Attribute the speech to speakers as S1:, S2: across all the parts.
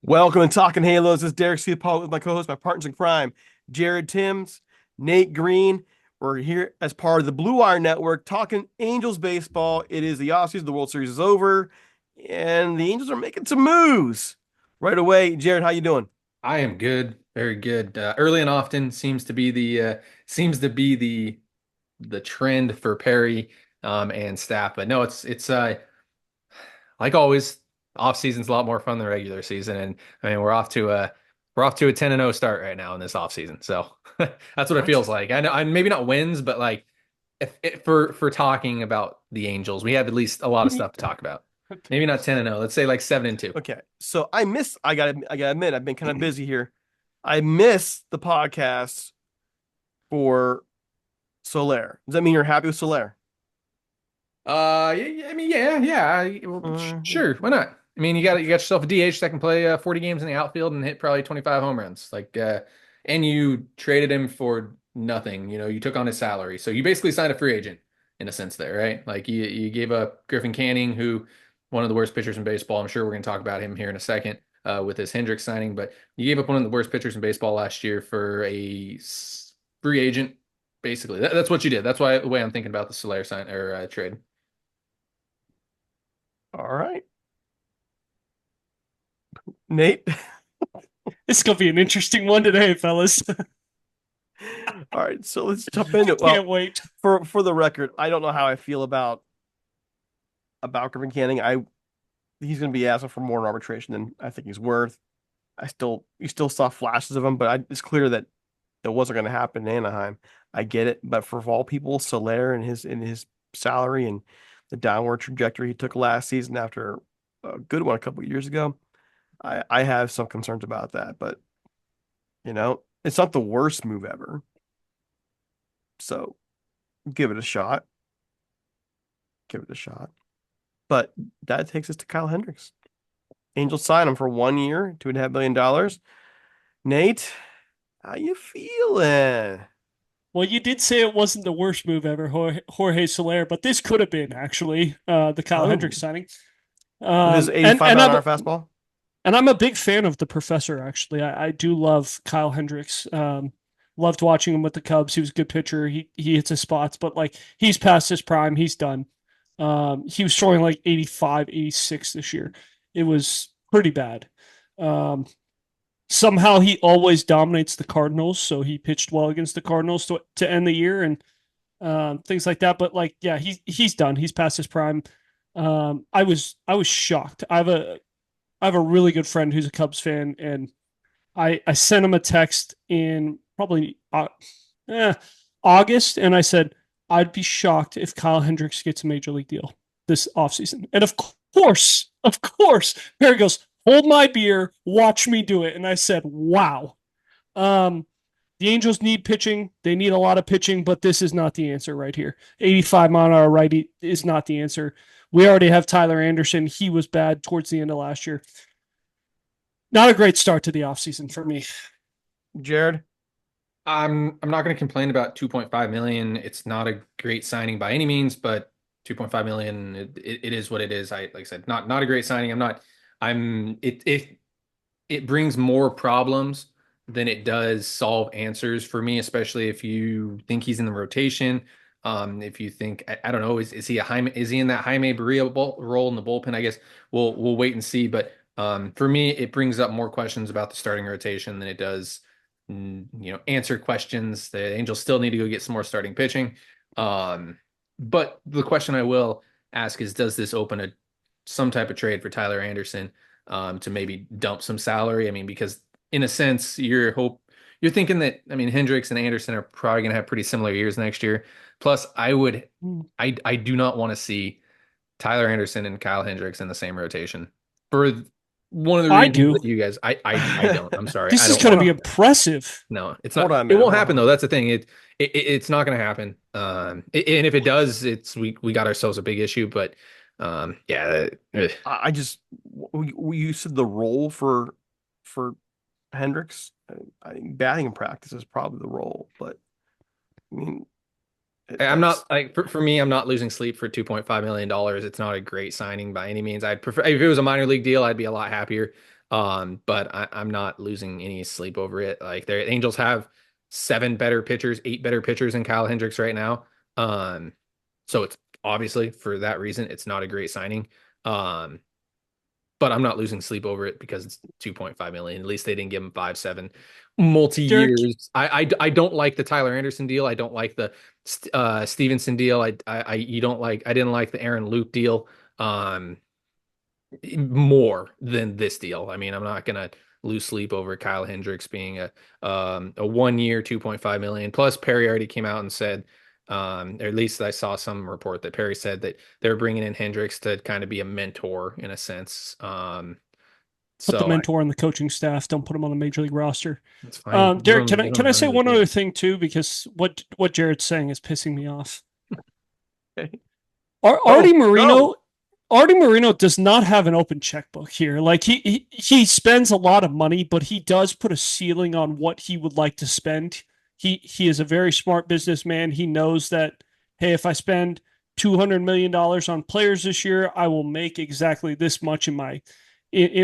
S1: Welcome to Talking Halos. This is Derek Ciapola with my co-host, my partners in crime, Jared Timms, Nate Green. We're here as part of the Blue Wire Network talking Angels baseball. It is the offseason. The World Series is over, and the Angels are making some moves right away. Jared, how you doing?
S2: I am good, very good. Early and often seems to be the trend for Perry and staff. But no, it's like always, off season's a lot more fun than regular season, and I mean we're off to a 10-0 start right now in this off season. So that's what it
S1: What?
S2: feels like. I know I'm maybe not wins, but like for talking about the Angels, we have at least a lot of stuff to talk about. Maybe not 10-0. Let's say like 7-2.
S1: Okay, so I gotta admit, I've been kind of busy here. I missed the podcast for Soler. Does that mean you're happy with Soler?
S2: I mean, yeah. Well,
S1: Uh,
S2: sure, why not? I mean, you got yourself a DH that can play 40 games in the outfield and hit probably 25 home runs. And you traded him for nothing. You know, you took on his salary, so you basically signed a free agent in a sense there, right? Like you gave up Griffin Canning, who one of the worst pitchers in baseball. I'm sure we're going to talk about him here in a second with his Hendricks signing, but you gave up one of the worst pitchers in baseball last year for free agent. Basically, that's what you did. That's why the way I'm thinking about the Soler sign or trade.
S1: all right, Nate.
S3: It's gonna be an interesting one today, fellas.
S1: All right, so let's jump
S3: I
S1: into it.
S3: can't
S1: Well,
S3: wait.
S1: for the record, I don't know how I feel about Griffin Canning. He's going to be asking for more in arbitration than I think he's worth. You still saw flashes of him, but it's clear that it wasn't going to happen in Anaheim. I get it, but for all people, Soler and his salary and the downward trajectory he took last season after a good one a couple of years ago, I have some concerns about that. But it's not the worst move ever. So give it a shot. Give it a shot. But that takes us to Kyle Hendricks. Angels sign him for 1 year, $2.5 million. Nate, how you feeling?
S3: Well, you did say it wasn't the worst move ever, Jorge Soler, but this could have been actually the Kyle
S1: Oh,
S3: Hendricks signing.
S1: with his
S3: Um, and
S1: 85
S3: and
S1: mile an
S3: I'm
S1: hour fastball.
S3: and I'm a big fan of the professor. Actually, I do love Kyle Hendricks. Loved watching him with the Cubs. He was a good pitcher. He hits his spots, but like he's past his prime. He's done. He was throwing like 85, 86 this year. It was pretty bad. Um, Somehow he always dominates the Cardinals, so he pitched well against the Cardinals to end the year and things like that. But like, yeah, he's done. He's past his prime. I was shocked. I have a really good friend who's a Cubs fan, and I sent him a text in probably August, and I said I'd be shocked if Kyle Hendricks gets a major league deal this offseason. And of course, Perry goes, hold my beer, watch me do it. And I said, wow. Um, the Angels need pitching. They need a lot of pitching, but this is not the answer right here. 85 mile an hour righty is not the answer. We already have Tyler Anderson. He was bad towards the end of last year. Not a great start to the offseason for me.
S1: Jared,
S2: I'm not going to complain about 2.5 million. It's not a great signing by any means, but 2.5 million, it is what it is. Like I said, not a great signing. It brings more problems than it does solve answers for me, especially if you think he's in the rotation. If you think I don't know, is he in that Jaime Barria role in the bullpen? I guess we'll wait and see. But for me, it brings up more questions about the starting rotation than it does answer questions. The Angels still need to go get some more starting pitching. But the question I will ask is, does this open some type of trade for Tyler Anderson to maybe dump some salary? I mean, because in a sense, you're thinking that, I mean, Hendricks and Anderson are probably going to have pretty similar years next year. Plus, I do not want to see Tyler Anderson and Kyle Hendricks in the same rotation for one of the
S3: I
S2: reasons
S3: do.
S2: that you guys, I don't. I'm sorry, I
S3: This is
S2: don't
S3: going to
S2: want
S1: hold
S3: be
S1: on,
S2: to.
S3: impressive.
S2: No, it's
S1: hold
S2: not.
S1: on a
S2: It
S1: minute.
S2: won't
S1: Hold
S2: happen
S1: on.
S2: though. That's the thing. It's not going to happen. And if it does, we got ourselves a big issue. But yeah.
S1: I just you said the role for Hendricks. I think batting practice is probably the role, but I mean
S2: I'm
S1: that's
S2: not like for me, I'm not losing sleep for $2.5 million. It's not a great signing by any means. I'd prefer if it was a minor league deal, I'd be a lot happier. But I'm not losing any sleep over it. Like the Angels have 7 better pitchers, 8 better pitchers than Kyle Hendricks right now. So it's obviously for that reason, it's not a great signing. Um, but I'm not losing sleep over it because it's 2.5 million. At least they didn't give him 5-7 multi
S3: Derek,
S2: years. I don't like the Tyler Anderson deal. I don't like the Stevenson deal. You don't like. I didn't like the Aaron Luke deal. Um, more than this deal. I mean, I'm not gonna lose sleep over Kyle Hendricks being a 1 year 2.5 million. Plus, Perry already came out and said, or at least I saw some report that Perry said that they're bringing in Hendricks to kind of be a mentor in a sense.
S3: put the
S2: So
S3: mentor on the coaching staff. Don't put him on the major league roster.
S2: it's fine.
S3: Derek,
S2: Give
S3: can
S2: him
S3: I say
S2: run the
S3: one other
S2: team.
S3: thing too? Because what Jared's saying is pissing me off.
S1: Okay.
S3: Artie
S1: Go.
S3: Marino does not have an open checkbook here. Like he spends a lot of money, but he does put a ceiling on what he would like to spend. He is a very smart businessman. He knows that, hey, if I spend $200 million on players this year, I will make exactly this much in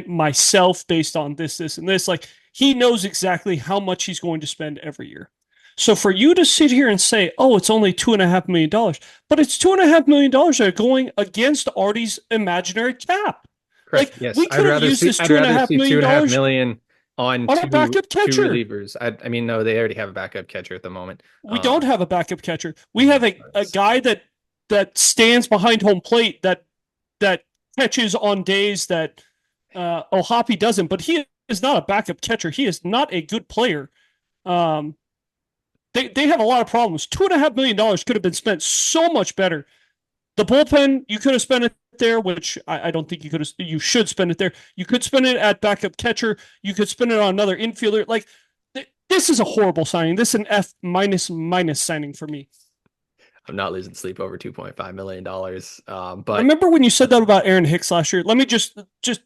S3: myself based on this, and this. Like he knows exactly how much he's going to spend every year. So for you to sit here and say, "Oh, it's only $2.5 million," but it's $2.5 million that are going against Artie's imaginary cap. Like
S2: Correct. Yes,
S3: we could have used this
S2: I'd
S3: two and a
S2: rather
S3: half
S2: see two
S3: million
S2: and a half
S3: dollars
S2: million on
S3: on a backup
S2: two
S3: catcher.
S2: relievers. I mean, no, they already have a backup catcher at the moment.
S3: We don't have a backup catcher. We
S2: Yeah,
S3: have a guy that stands behind home plate that catches on days that Ohapi doesn't. But he is not a backup catcher. He is not a good player. Um, they have a lot of problems. $2.5 million could have been spent so much better. The bullpen, you could have spent it there, which I don't think you could have. You should spend it there. You could spend it at backup catcher. You could spend it on another infielder. Like this is a horrible signing. This is an F minus signing for me.
S2: I'm not losing sleep over $2.5 million. But
S3: Remember when you said that about Aaron Hicks last year? Let me just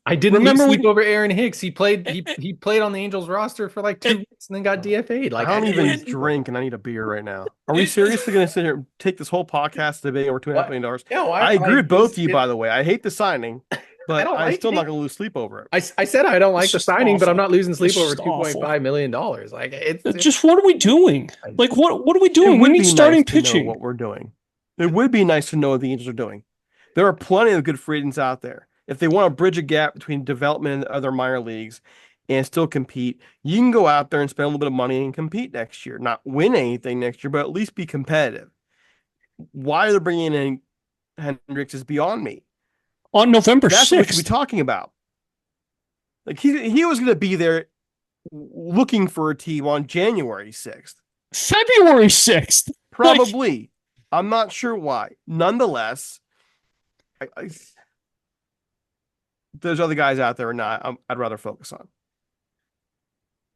S2: I didn't lose
S3: remember
S2: sleep
S3: when
S2: over Aaron Hicks. He played
S3: it,
S2: he played on the Angels roster for like 2 weeks and then got DFA'd.
S1: I
S2: Like
S1: don't
S2: I didn't
S1: even
S2: lose sleep over
S1: drink,
S2: it.
S1: and I need a beer right now. Are we
S3: it,
S1: seriously going to sit here and take this whole podcast debating over $2.5
S2: What?
S1: million?
S2: No,
S1: I agree
S2: like
S1: with both
S2: this.
S1: of you, by the way. I hate the signing,
S2: I
S1: but
S2: don't
S1: I'm
S2: like
S1: still not
S2: it.
S1: going to lose sleep over it.
S2: I said I don't
S3: it's
S2: like the
S3: just
S2: signing, but I'm
S3: awful.
S2: not losing
S3: It's
S2: sleep over
S3: just
S2: two point
S3: awful.
S2: five million dollars. Like
S3: Just what are we doing? Like what are we
S1: It
S3: doing? We
S1: would
S3: need
S1: be nice
S3: starting
S1: to know
S3: pitching.
S1: what we're doing. It would be nice to know what the Angels are doing. There are plenty of good free agents out there. If they want to bridge a gap between development and other minor leagues and still compete, you can go out there and spend a little bit of money and compete next year. Not win anything next year, but at least be competitive. Why they're bringing in Hendricks is beyond me.
S3: On November
S1: That's what we should be
S3: 6th,
S1: talking about. Like he was going to be there looking for a team on January 6th.
S3: February 6th. Like
S1: Probably. I'm not sure why. Nonetheless, I there's other guys out there or not. I'd rather focus on.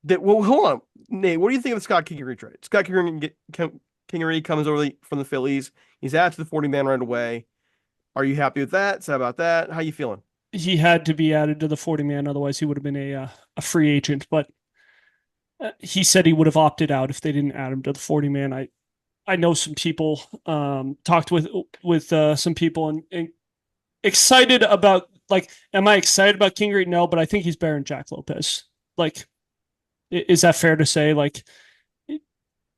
S1: Well, hold on, Nate. What do you think of the Scott Kingery trade? Scott Kingery comes over from the Phillies. He's added to the 40 man right away. Are you happy with that? Sad about that? How you feeling?
S3: he had to be added to the 40 man, otherwise he would have been a free agent. But he said he would have opted out if they didn't add him to the 40 man. I know some people talked with some people and excited about like, am I excited about Kingery? No, but I think he's better than Jack Lopez. Like, is that fair to say? Like,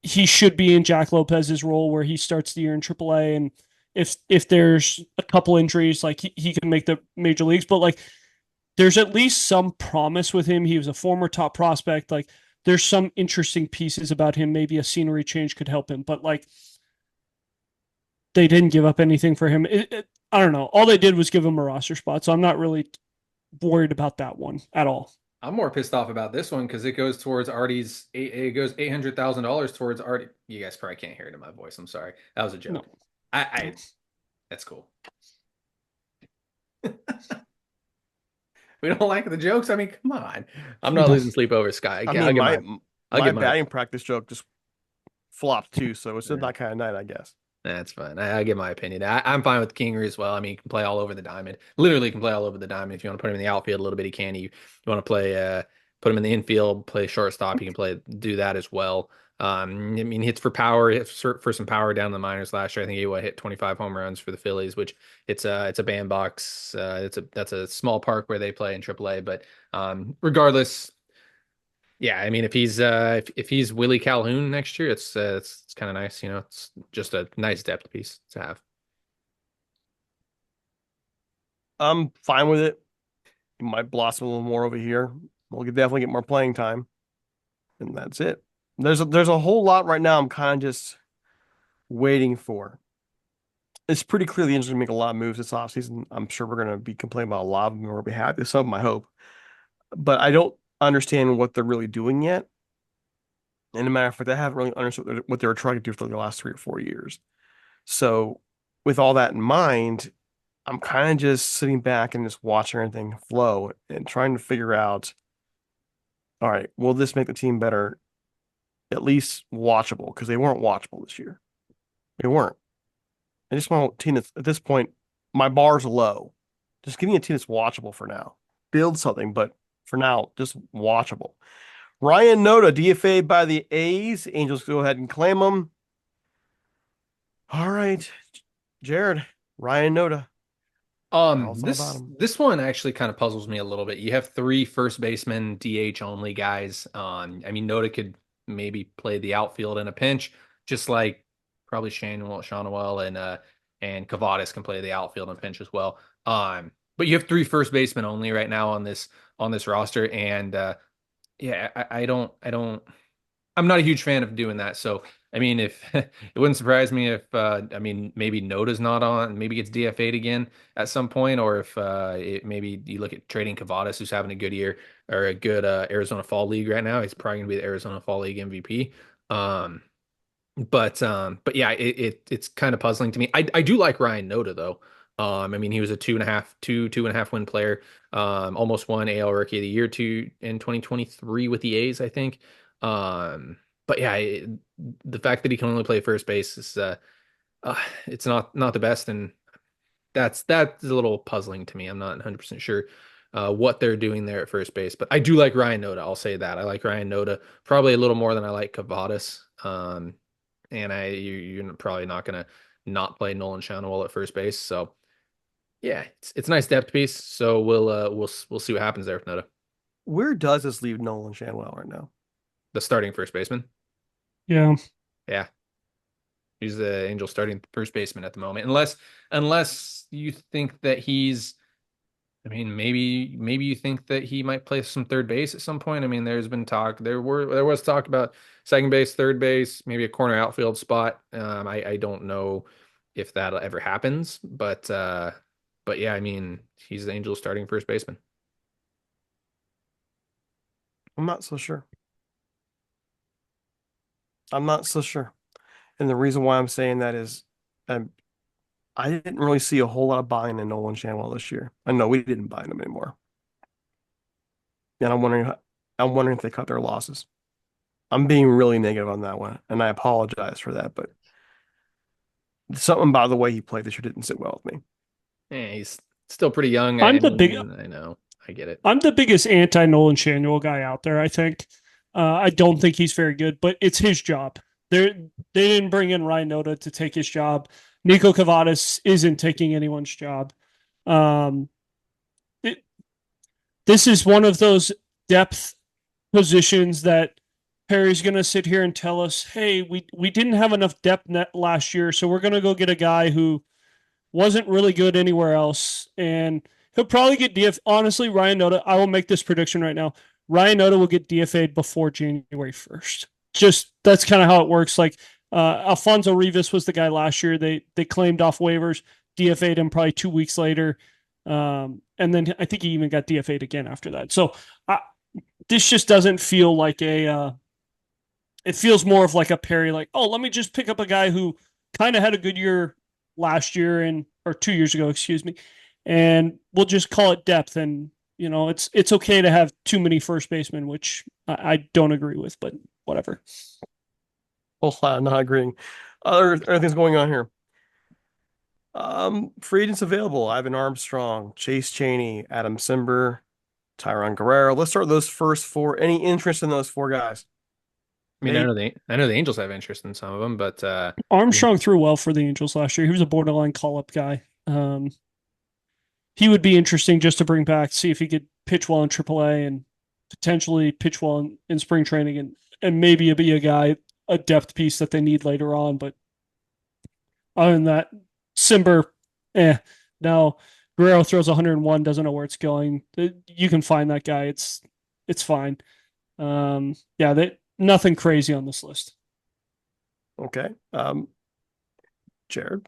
S3: he should be in Jack Lopez's role where he starts the year in AAA, and if there's a couple injuries, like he can make the major leagues. But like, there's at least some promise with him. He was a former top prospect. Like, there's some interesting pieces about him. Maybe a scenery change could help him, but like, they didn't give up anything for him. I don't know. All they did was give him a roster spot, so I'm not really worried about that one at all.
S2: I'm more pissed off about this one because it goes towards Artie's. It goes $800,000 towards Artie. You guys probably can't hear it in my voice. I'm sorry. That was a joke.
S3: No.
S2: I that's cool. We don't like the jokes. I mean, come on. I'm not losing sleep over Sky.
S1: I mean, my
S2: my
S1: batting practice joke just flopped too, so it's that kind of night, I guess.
S2: That's fine. I give my opinion. I'm fine with Kingery as well. I mean, he can play all over the diamond. Literally can play all over the diamond. If you want to put him in the outfield a little bit, he can. You want to play, put him in the infield, play shortstop, he can do that as well. I mean, hits for power, hits for some power down the minors last year. I think he hit 25 home runs for the Phillies, which it's a bandbox. That's a small park where they play in AAA. But regardless, yeah, I mean, if he's Willie Calhoun next year, it's kind of nice. It's just a nice depth piece to have.
S1: I'm fine with it. He might blossom a little more over here. We'll definitely get more playing time, and that's it. There's a whole lot right now. I'm kind of just waiting for. It's pretty clear the Angels are going to make a lot of moves this offseason. I'm sure we're going to be complaining about a lot of them. We're going to be happy with some of them, I hope. But I don't understand what they're really doing yet. And a matter of fact, I haven't really understood what they were trying to do for the last 3 or 4 years. So, with all that in mind, I'm kind of just sitting back and just watching everything flow and trying to figure out, all right, will this make the team better, at least watchable? Because they weren't watchable this year. They weren't. I just want a team that's at this point, my bar's low. Just give me a team that's watchable for now. Build something, but for now, just watchable. Ryan Noda, DFA by the A's. Angels go ahead and claim him. All right, Jared, Ryan Noda. Tell us all about
S2: This
S1: him.
S2: this one actually kind of puzzles me a little bit. You have three first baseman DH only guys. I mean, Noda could maybe play the outfield in a pinch, just like probably Shannawell and Kavadas can play the outfield in a pinch as well. But you have three first basemen only right now on this roster, and yeah, I'm not a huge fan of doing that. So, I mean, if it wouldn't surprise me if, I mean, maybe Noda's not on, maybe gets DFA'd again at some point, or if maybe you look at trading Cavadas, who's having a good year or a good Arizona Fall League right now. He's probably gonna be the Arizona Fall League MVP. Um, but yeah, it's kind of puzzling to me. I do like Ryan Noda though. I mean, he was a 2.5 win player. Almost won AL Rookie of the Year in 2023 with the A's, I think. But yeah, the fact that he can only play first base is uh it's not the best, and that's a little puzzling to me. I'm not 100% sure what they're doing there at first base, but I do like Ryan Noda. I'll say that I like Ryan Noda probably a little more than I like Cavadas. And you're probably not gonna not play Nolan Shannawell at first base. So yeah, it's a nice depth piece. So we'll see what happens there with Noda,
S1: Where does this leave Nolan Shanwell right now?
S2: the starting first baseman.
S3: Yeah.
S2: Yeah, he's the Angel starting first baseman at the moment, unless you think that he's. I mean, maybe you think that he might play some third base at some point. I mean, there's been talk. There was talk about second base, third base, maybe a corner outfield spot. I don't know if that ever happens, but yeah, I mean, he's the Angels starting first baseman.
S1: I'm not so sure. I'm not so sure. And the reason why I'm saying that is um, I didn't really see a whole lot of buying in Nolan Shanwell this year. I know we didn't buy him anymore. And I'm wondering if they cut their losses. I'm being really negative on that one, and I apologize for that, but something about the way he played this year didn't sit well with me.
S2: He's still pretty young.
S3: I'm
S2: I
S3: the big
S2: mean, I know, I get it.
S3: I'm the biggest anti Nolan Shanuel guy out there, I think. I don't think he's very good, but it's his job. They didn't bring in Ryan Noda to take his job. Nico Cavadas isn't taking anyone's job. Um, it, this is one of those depth positions that Perry's going to sit here and tell us, hey, we didn't have enough depth net last year, so we're going to go get a guy who wasn't really good anywhere else. And he'll probably get Honestly, Ryan Noda, I will make this prediction right now. Ryan Noda will get DFA'd before January 1st. Just that's kind of how it works. Like Alfonso Rivas was the guy last year. They claimed off waivers, DFA'd him probably 2 weeks later. And then I think he even got DFA'd again after that. So this just doesn't feel like it feels more of like a Perry, like, oh, let me just pick up a guy who kind of had a good year last year or 2 years ago, excuse me, and we'll just call it depth. And it's okay to have too many first basemen, which I don't agree with, but whatever.
S1: Well, I'm not agreeing. Other things going on here. Free agents available: Ivan Armstrong, Chase Chaney, Adam Simber, Tyron Guerrero. Let's start with those first four. Any interest in those four guys?
S2: I mean, I know the Angels have interest in some of them, but
S3: Armstrong threw well for the Angels last year. He was a borderline call-up guy. He would be interesting just to bring back, see if he could pitch well in AAA and potentially pitch well in spring training, and maybe be a guy, a depth piece that they need later on. But other than that, Simber, no. Guerrero throws 101, doesn't know where it's going. You can find that guy. It's fine. Nothing crazy on this list.
S1: Okay. Jared,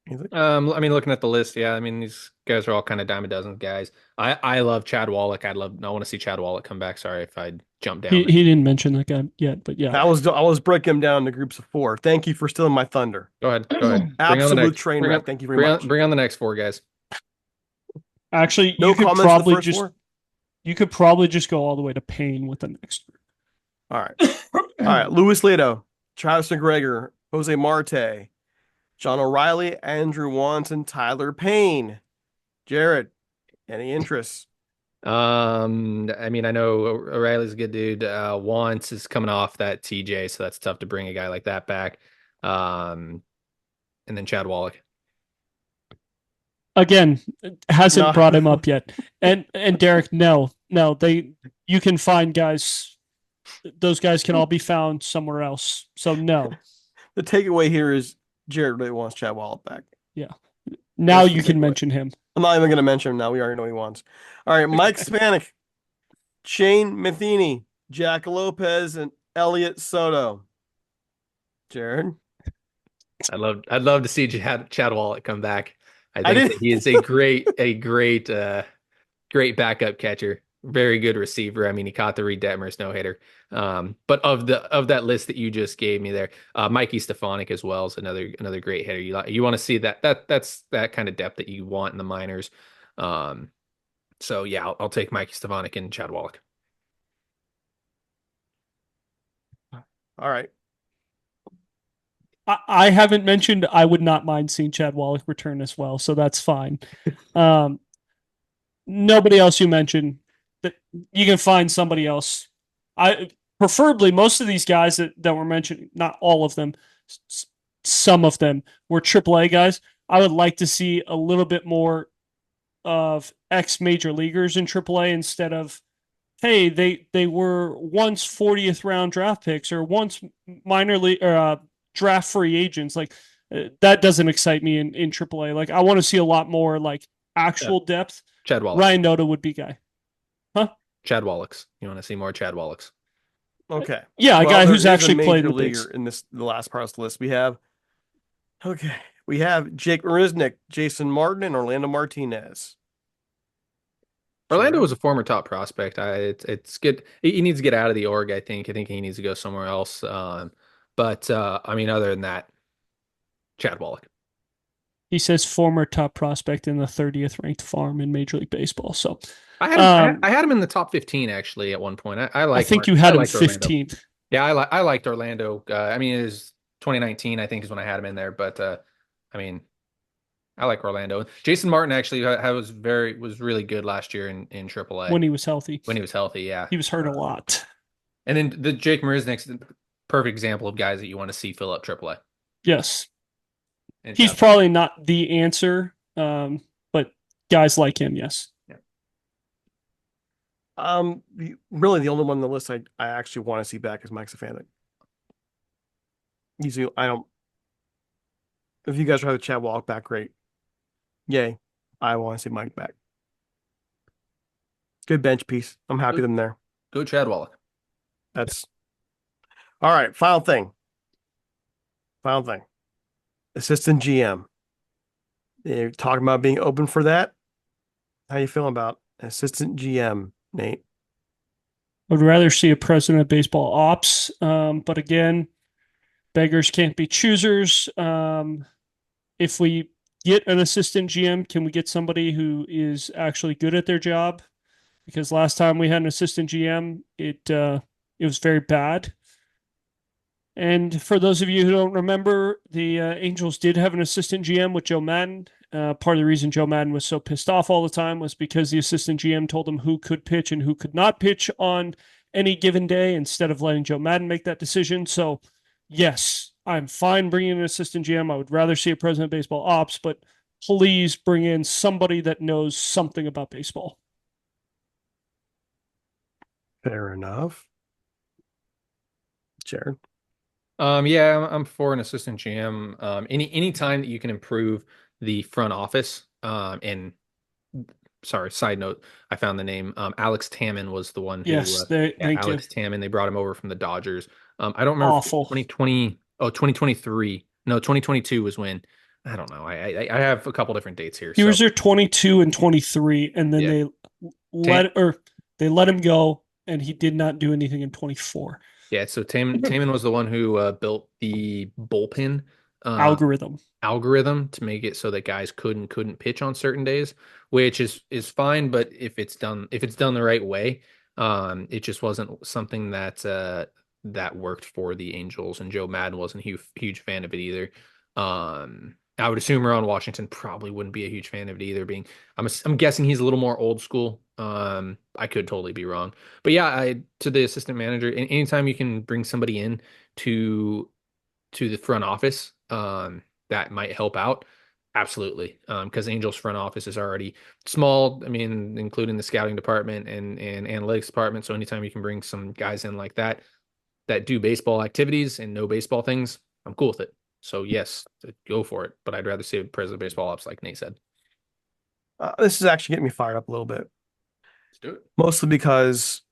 S1: anything?
S2: I mean, looking at the list, yeah, I mean, these guys are all kind of dime a dozen guys. I love Chad Wallach. I want to see Chad Wallach come back. Sorry if I jumped down.
S3: He didn't mention that guy yet, but yeah.
S1: I was breaking him down into groups of 4. Thank you for stealing my thunder.
S2: Go ahead. Go ahead.
S1: Absolute train wreck. Thank you very much.
S2: Bring on the next 4 guys.
S3: Actually,
S1: No comments on the first 4?
S3: You could probably just go all the way to Payne with the next group.
S1: All right. All right. Luis Leto, Travis McGregor, Jose Marte, John O'Reilly, Andrew Wanson, Tyler Payne. Jared, any interests?
S2: I mean, I know O'Reilly's a good dude. Wants is coming off that TJ, so that's tough to bring a guy like that back. And then Chad Wallach.
S3: Again, hasn't brought him up yet. And Derek, no, you can find guys. Those guys can all be found somewhere else. So no.
S1: The takeaway here is Jared really wants Chad Wallach back.
S3: Yeah. Now you can mention him.
S1: I'm not even going to mention him now. We already know what he wants. All right, Mike Spanik, Shane Matheny, Jack Lopez, and Elliot Soto. Jared?
S2: I'd love to see Chad Wallach come back. I think that he is a great backup catcher. Very good receiver. I mean, he caught the Reed Detmers no-hitter. But of that list that you just gave me there, Mikey Stefanik as well is another great hitter. You want to see that's that kind of depth that you want in the minors. So yeah, I'll take Mikey Stefanik and Chad Wallach.
S1: All right.
S3: I haven't mentioned I would not mind seeing Chad Wallach return as well, so that's fine. Nobody else you mentioned, that you can find somebody else. Preferably most of these guys that were mentioned, not all of them, some of them were AAA guys. I would like to see a little bit more of ex-major leaguers in AAA instead of, hey, they were once 40th round draft picks or once minor league or draft free agents. Like that doesn't excite me in AAA. Like I want to see a lot more like actual depth.
S2: Chad Wallach.
S3: Ryan Noda would be guy. Huh?
S2: Chad Wallachs. You want to see more Chad Wallachs?
S1: Okay.
S3: Yeah, a guy who's actually played in the
S1: leaguer in the last part of the list. We have Jake Marisnick, Jason Martin, and Orlando Martinez.
S2: Orlando was a former top prospect. It's good. He needs to get out of the org. I think he needs to go somewhere else. But I mean, other than that, Chad Wallach.
S3: He says former top prospect in the 30th ranked farm in Major League Baseball. So
S2: I had him in the top 15 actually at one point. I
S3: think you had him 15th.
S2: Yeah, I liked Orlando. I mean, it was 2019. I think is when I had him in there. But I mean, I like Orlando. Jason Martin actually was really good last year in AAA
S3: when he was healthy.
S2: Yeah,
S3: he was hurt a lot.
S2: And then the Jake Marisnick's perfect example of guys that you want to see fill up AAA.
S3: Yes, he's probably not the answer, but guys like him, yes.
S1: Yeah. Really, the only one on the list I actually want to see back is Mike Stefanik. Usually, I don't. If you guys have Chad Wallach back, great. Yay. I want to see Mike back. Good bench piece. I'm happy with him there.
S2: Go Chad Wallach.
S1: That's all right. Final thing. Assistant GM. You're talking about being open for that. How you feeling about assistant GM, Nate?
S3: I would rather see a president of baseball ops. But again, beggars can't be choosers. If we get an assistant GM, can we get somebody who is actually good at their job? Because last time we had an assistant GM, it was very bad. And for those of you who don't remember, the Angels did have an assistant GM with Joe Madden. Part of the reason Joe Madden was so pissed off all the time was because the assistant GM told him who could pitch and who could not pitch on any given day instead of letting Joe Madden make that decision. So, yes, I'm fine bringing in an assistant GM. I would rather see a president of baseball ops, but please bring in somebody that knows something about baseball.
S1: Fair enough. Jared.
S2: Yeah, I'm for an assistant GM. Any time that you can improve the front office. And sorry, side note, I found the name. Alex Tammon was the one who,
S3: Yes,
S2: yeah,
S3: thank you.
S2: Alex Tammon. They brought him over from the Dodgers. I don't remember if it was
S3: Awful.
S2: 2020. Oh, 2023. No, 2022 was when. I don't know. I have a couple different dates here.
S3: He
S2: So
S3: was there 22 and 23, and then
S2: yeah, Tam,
S3: they let him go, and he did not do anything in 24.
S2: yeah. So Tammon was the one who built the bullpen. Um,
S3: Algorithm.
S2: algorithm to make it so that guys couldn't pitch on certain days, which is fine, but if it's done the right way, it just wasn't something that worked for the Angels, and Joe Madden wasn't a huge fan of it either. I would assume Ron Washington probably wouldn't be a huge fan of it either, being I'm guessing he's a little more old school. I could totally be wrong. But yeah, I to the assistant manager, anytime you can bring somebody in to to the front office, that might help out. Absolutely. Because Angels front office is already small. I mean, including the scouting department and analytics department. So anytime you can bring some guys in like that that do baseball activities and know baseball things, I'm cool with it. So yes, go for it. But I'd rather see president of baseball ops, like Nate said.
S1: This is actually getting me fired up a little bit,
S2: Let's do it.
S1: mostly because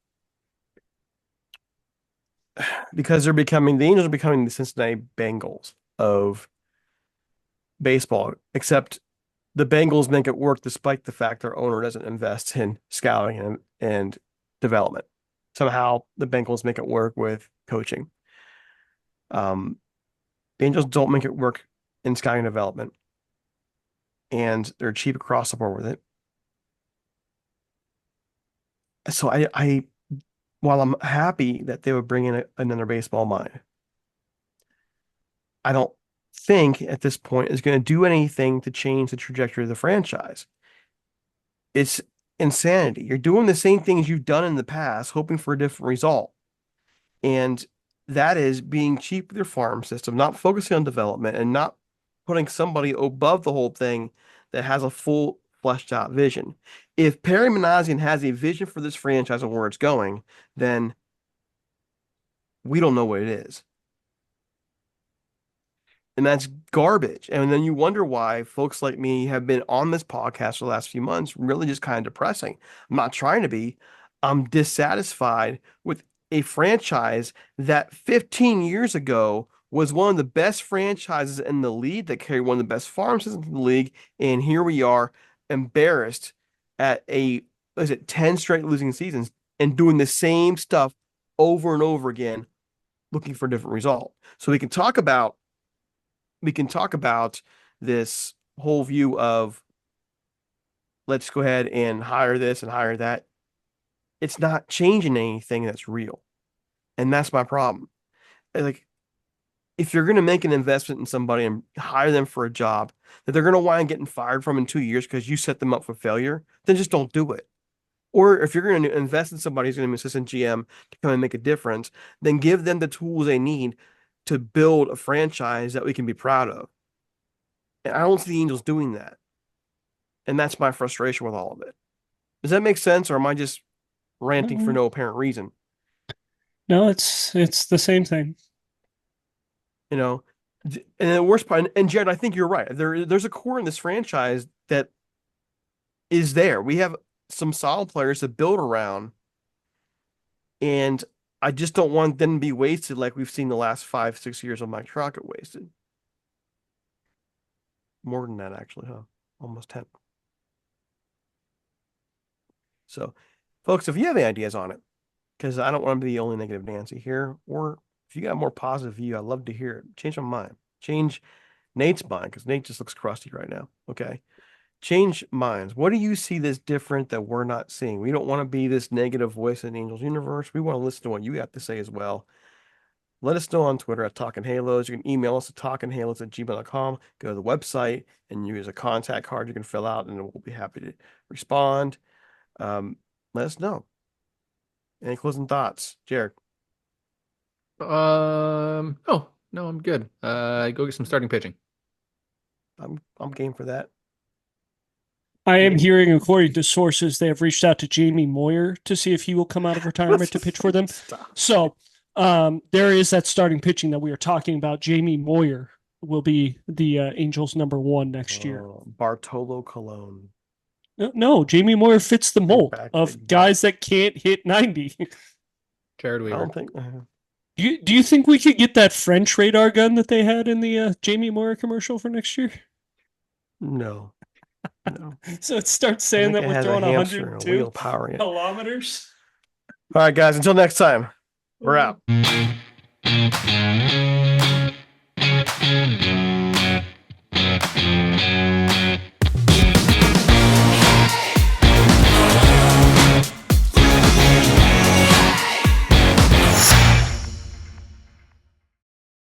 S1: they're becoming the Angels are becoming the Cincinnati Bengals of baseball, except the Bengals make it work despite the fact their owner doesn't invest in scouting and development. Somehow the Bengals make it work with coaching. Um, the Angels don't make it work in scouting development, and they're cheap across the board with it. So while I'm happy that they would bring in another baseball mind, I don't think at this point is going to do anything to change the trajectory of the franchise. It's insanity. You're doing the same things you've done in the past, hoping for a different result. And that is being cheap with your farm system, not focusing on development and not putting somebody above the whole thing that has a full fleshed out vision. If Perry Manassian has a vision for this franchise and where it's going, then we don't know what it is. And that's garbage. And then you wonder why folks like me have been on this podcast for the last few months, really just kind of depressing. I'm not trying to be. I'm dissatisfied with a franchise that 15 years ago was one of the best franchises in the league, that carried one of the best farm systems in the league. And here we are, embarrassed at is it 10 straight losing seasons and doing the same stuff over and over again, looking for a different result. So we can talk about this whole view of let's go ahead and hire this and hire that. It's not changing anything that's real. And that's my problem. Like, if you're going to make an investment in somebody and hire them for a job that they're going to wind up getting fired from in 2 years because you set them up for failure, then just don't do it. Or if you're going to invest in somebody who's going to be an assistant GM to come and make a difference, then give them the tools they need to build a franchise that we can be proud of. And I don't see the Angels doing that. And that's my frustration with all of it. Does that make sense, or am I just ranting for
S3: No,
S1: no apparent reason?
S3: it's the same thing.
S1: You know, and the worst part, and Jared, I think you're right. There's a core in this franchise that is there. We have some solid players to build around, and I just don't want them to be wasted like we've seen the last 5, 6 years of Mike Trout get wasted. More than that, actually, huh? Almost 10. So, folks, if you have any ideas on it, because I don't want to be the only negative Nancy here, or if you got a more positive view, I'd love to hear it. Change my mind. Change Nate's mind, because Nate just looks crusty right now. Okay. Change minds. What do you see that's different that we're not seeing? We don't want to be this negative voice in Angels universe. We want to listen to what you have to say as well. Let us know on Twitter at Talking Halos. You can email us at talkinghalos@gmail.com. Go to the website and use a contact card you can fill out, and we'll be happy to respond. Let us know. Any closing thoughts, Jared?
S2: No, I'm good. Go get some starting pitching.
S1: I'm game for that.
S3: I am
S1: Yeah.
S3: hearing, according to sources, they have reached out to Jamie Moyer to see if he will come out of retirement to pitch for them.
S1: Stop.
S3: So there is that starting pitching that we are talking about. Jamie Moyer will be the Angels' #1 next year.
S1: Bartolo Colon.
S3: No, Jamie Moyer fits the
S1: Bring
S3: mold
S1: back
S3: of
S1: Big
S3: guys that can't hit 90.
S2: Jared
S1: I
S2: Weaver.
S1: don't think.
S3: Do you think we could get that French radar gun that they had in the Jamie Moyer commercial for next year?
S1: No. No.
S3: So it starts
S1: I
S3: saying
S1: think
S3: that
S1: it
S3: we're
S1: has a
S3: throwing
S1: hamster and a
S3: 102
S1: wheel powering it.
S3: kilometers.
S1: All right, guys. Until next time, we're out.